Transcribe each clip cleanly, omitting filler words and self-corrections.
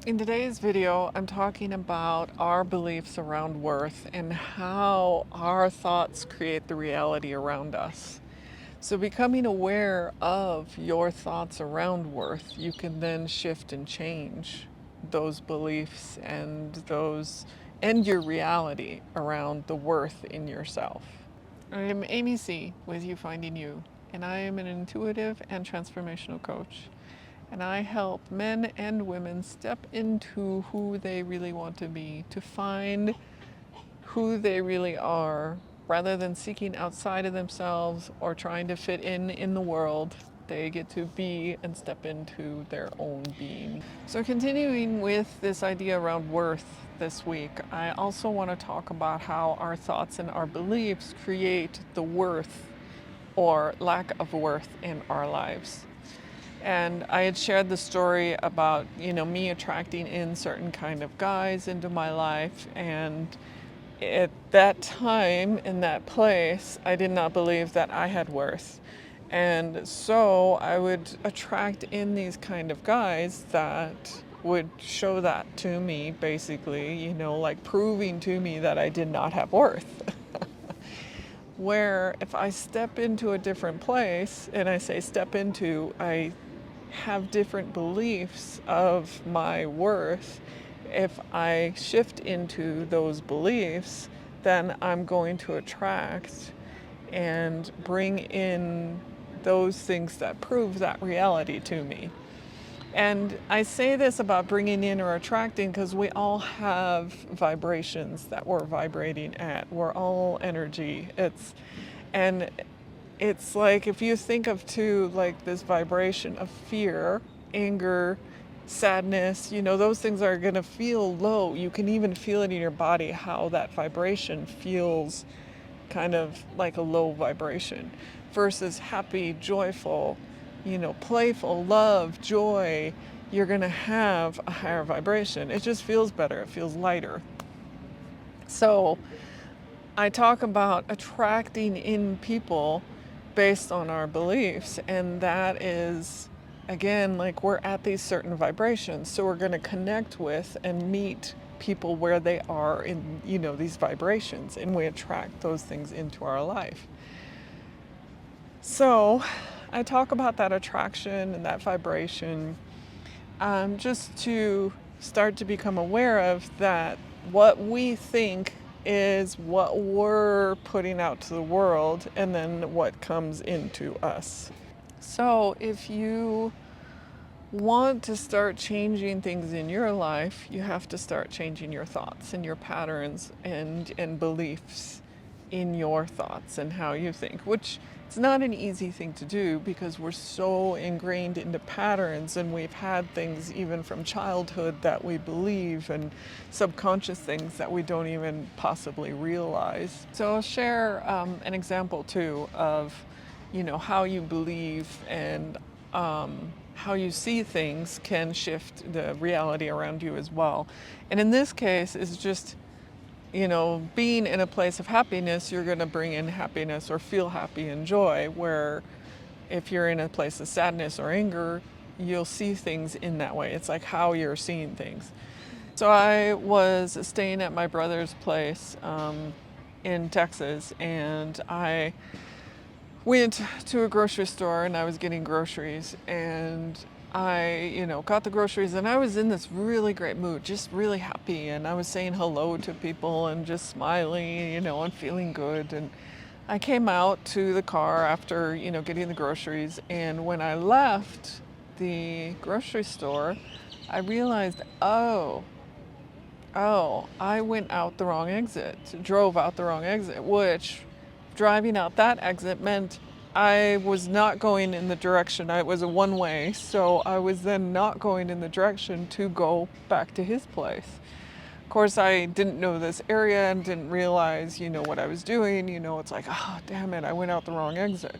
In today's video, I'm talking about our beliefs around worth and how our thoughts create the reality around us. So, becoming aware of your thoughts around worth, you can then shift and change those beliefs and your reality around the worth in yourself. I am Amy C. with You Finding You, and I am an intuitive and transformational coach. And I help men and women step into who they really want to be, to find who they really are, rather than seeking outside of themselves or trying to fit in the world. They get to be and step into their own being. So, continuing with this idea around worth this week, I also want to talk about how our thoughts and our beliefs create the worth or lack of worth in our lives. And I had shared the story about, me attracting in certain kind of guys into my life. And at that time, in that place, I did not believe that I had worth. And so I would attract in these kind of guys that would show that to me, basically, like proving to me that I did not have worth. Where if I step into a different place, and I say step into, I have different beliefs of my worth. If I shift into those beliefs, then I'm going to attract and bring in those things that prove that reality to me. And I say this about bringing in or attracting because we all have vibrations that we're vibrating at. We're all energy. And it's like if you think of too like this vibration of fear, anger, sadness, those things are going to feel low. You can even feel it in your body how that vibration feels kind of like a low vibration versus happy, joyful, playful, love, joy. You're going to have a higher vibration. It just feels better. It feels lighter. So I talk about attracting in people based on our beliefs, and that is, again, like we're at these certain vibrations, so we're going to connect with and meet people where they are in these vibrations, and we attract those things into our life. So I talk about that attraction and that vibration, just to start to become aware of that. What we think is what we're putting out to the world, and then what comes into us. So if you want to start changing things in your life, you have to start changing your thoughts and your patterns and beliefs in your thoughts and how you think, which it's not an easy thing to do because we're so ingrained into patterns, and we've had things even from childhood that we believe, and subconscious things that we don't even possibly realize. So I'll share an example too of how you believe and how you see things can shift the reality around you as well. And in this case, is just, being in a place of happiness, you're going to bring in happiness or feel happy and joy. Where if you're in a place of sadness or anger, you'll see things in that way. It's like how you're seeing things. So I was staying at my brother's place in Texas, and I went to a grocery store and I was getting groceries, and I, got the groceries, and I was in this really great mood, just really happy, and I was saying hello to people and just smiling, and feeling good. And I came out to the car after, getting the groceries, and when I left the grocery store, I realized, I went out the wrong exit, drove out the wrong exit, which driving out that exit meant I was not going in the direction. It was a one way, so I was then not going in the direction to go back to his place. Of course, I didn't know this area and didn't realize, what I was doing. It's like, oh, damn it, I went out the wrong exit.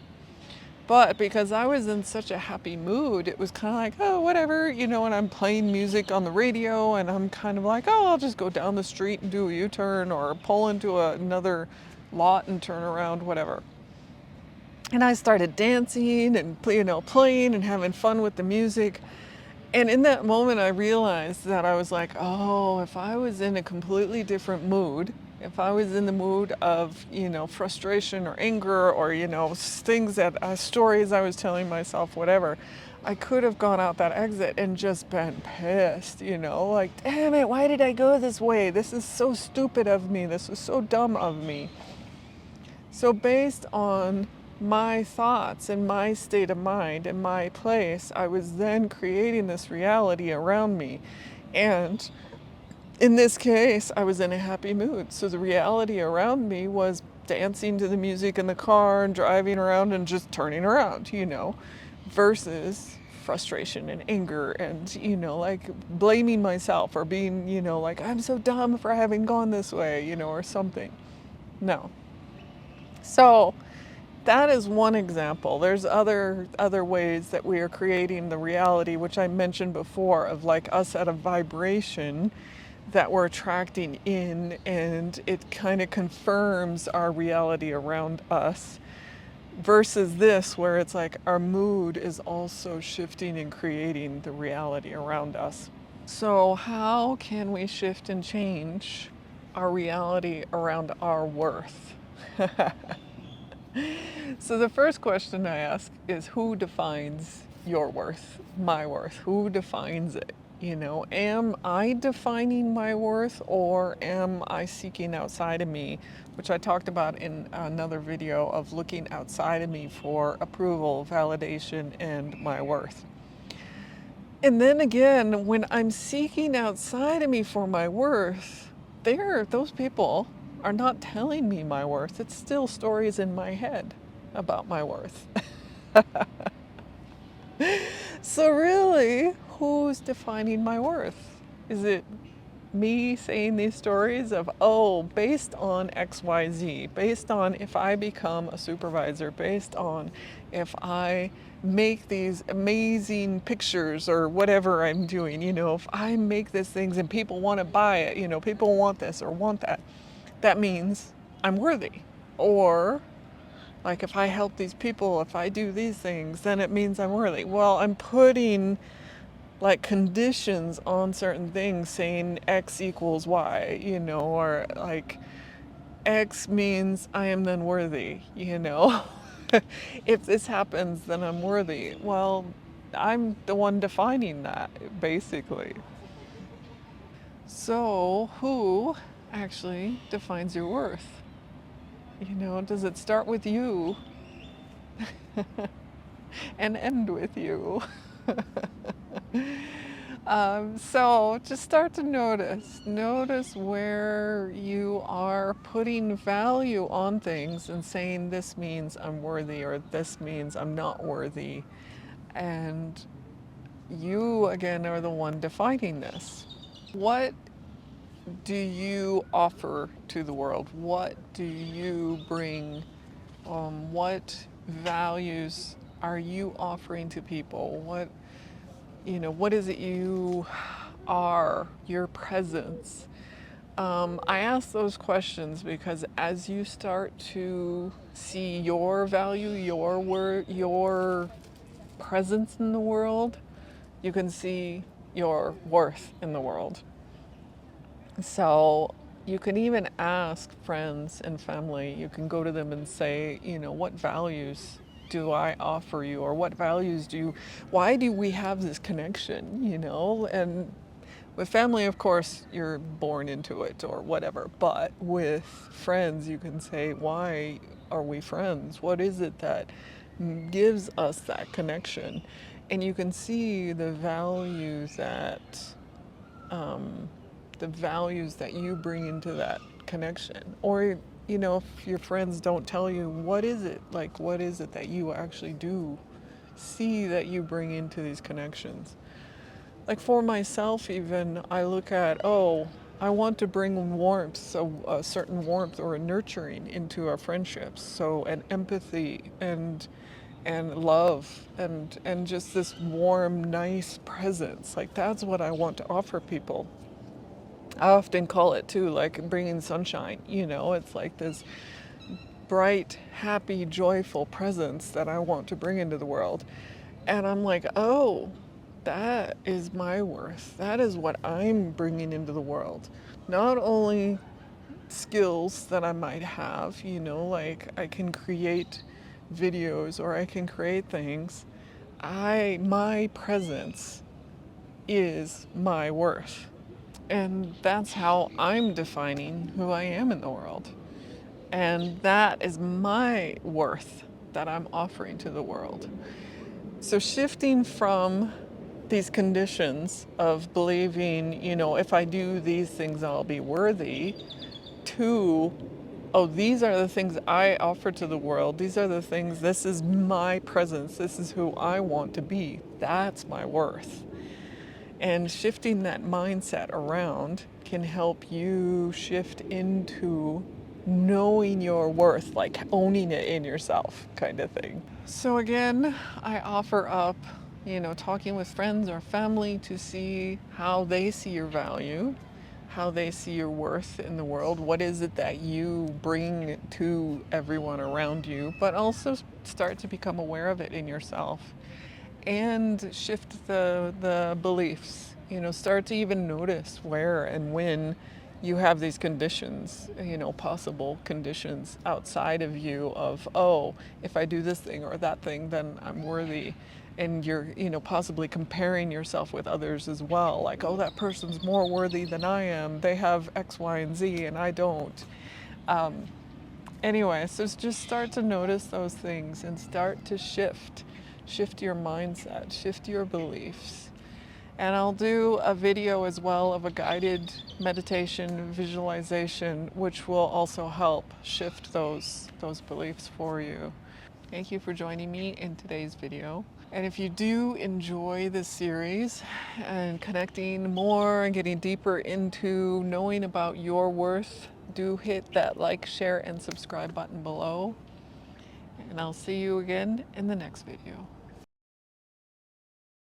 But because I was in such a happy mood, it was kind of like, oh, whatever, and I'm playing music on the radio, and I'm kind of like, oh, I'll just go down the street and do a U-turn or pull into another lot and turn around, whatever. And I started dancing and, playing and having fun with the music. And in that moment, I realized that I was like, oh, if I was in a completely different mood, if I was in the mood of, frustration or anger or, things that, stories I was telling myself, whatever, I could have gone out that exit and just been pissed, like, damn it, why did I go this way? This is so stupid of me. This is so dumb of me. So, based on my thoughts and my state of mind and my place, I was then creating this reality around me. And in this case, I was in a happy mood. So, the reality around me was dancing to the music in the car and driving around and just turning around, versus frustration and anger and, like blaming myself or being, like, I'm so dumb for having gone this way, or something. No. So, that is one example. There's other ways that we are creating the reality, which I mentioned before, of like us at a vibration that we're attracting in, and it kind of confirms our reality around us, versus this where it's like our mood is also shifting and creating the reality around us. So how can we shift and change our reality around our worth? So the first question I ask is, who defines your worth, my worth? Who defines it? Am I defining my worth, or am I seeking outside of me, which I talked about in another video of looking outside of me for approval, validation, and my worth. And then again, when I'm seeking outside of me for my worth, those people are not telling me my worth. It's still stories in my head about my worth. So really, who's defining my worth? Is it me saying these stories of, oh, based on XYZ, based on if I become a supervisor, based on if I make these amazing pictures or whatever I'm doing, if I make these things and people want to buy it, people want this or want that, that means I'm worthy. Or like if I help these people, if I do these things, then it means I'm worthy. Well, I'm putting like conditions on certain things saying X equals Y, or like X means I am then worthy, If this happens, then I'm worthy. Well, I'm the one defining that, basically. So, who actually defines your worth? Does it start with you and end with you? So just start to notice where you are putting value on things and saying this means I'm worthy or this means I'm not worthy. And you again are the one defining this. What do you offer to the world? What do you bring? What values are you offering to people? What is it you are, your presence? I ask those questions because as you start to see your value, your presence in the world, you can see your worth in the world. So you can even ask friends and family, you can go to them and say, what values do I offer you? Or what values why do we have this connection, And with family, of course, you're born into it or whatever. But with friends, you can say, why are we friends? What is it that gives us that connection? And you can see um, the values that you bring into that connection. Or, if your friends don't tell you, what is it that you actually do see that you bring into these connections? Like for myself, even, I look at, oh, I want to bring warmth, so a certain warmth or a nurturing into our friendships. So, an empathy and love and just this warm, nice presence. Like that's what I want to offer people. I often call it too, like bringing sunshine. It's like this bright, happy, joyful presence that I want to bring into the world. And I'm like, oh, that is my worth. That is what I'm bringing into the world. Not only skills that I might have, like I can create videos or I can create things. My presence is my worth. And that's how I'm defining who I am in the world. And that is my worth that I'm offering to the world. So shifting from these conditions of believing, if I do these things, I'll be worthy, to, oh, these are the things I offer to the world. These are the things, this is my presence. This is who I want to be. That's my worth. And shifting that mindset around can help you shift into knowing your worth, like owning it in yourself, kind of thing. So, again, I offer up, talking with friends or family to see how they see your value, how they see your worth in the world. What is it that you bring to everyone around you, but also start to become aware of it in yourself and shift the beliefs. Start to even notice where and when you have these conditions, possible conditions outside of you of, oh, if I do this thing or that thing, then I'm worthy. And you're, possibly comparing yourself with others as well. Like, oh, that person's more worthy than I am. They have X, Y, and Z, and I don't. Anyway, so just start to notice those things and start to shift your mindset, shift your beliefs. And I'll do a video as well of a guided meditation visualization, which will also help shift those beliefs for you. Thank you for joining me in today's video. And if you do enjoy this series and connecting more and getting deeper into knowing about your worth, do hit that like, share, and subscribe button below. And I'll see you again in the next video.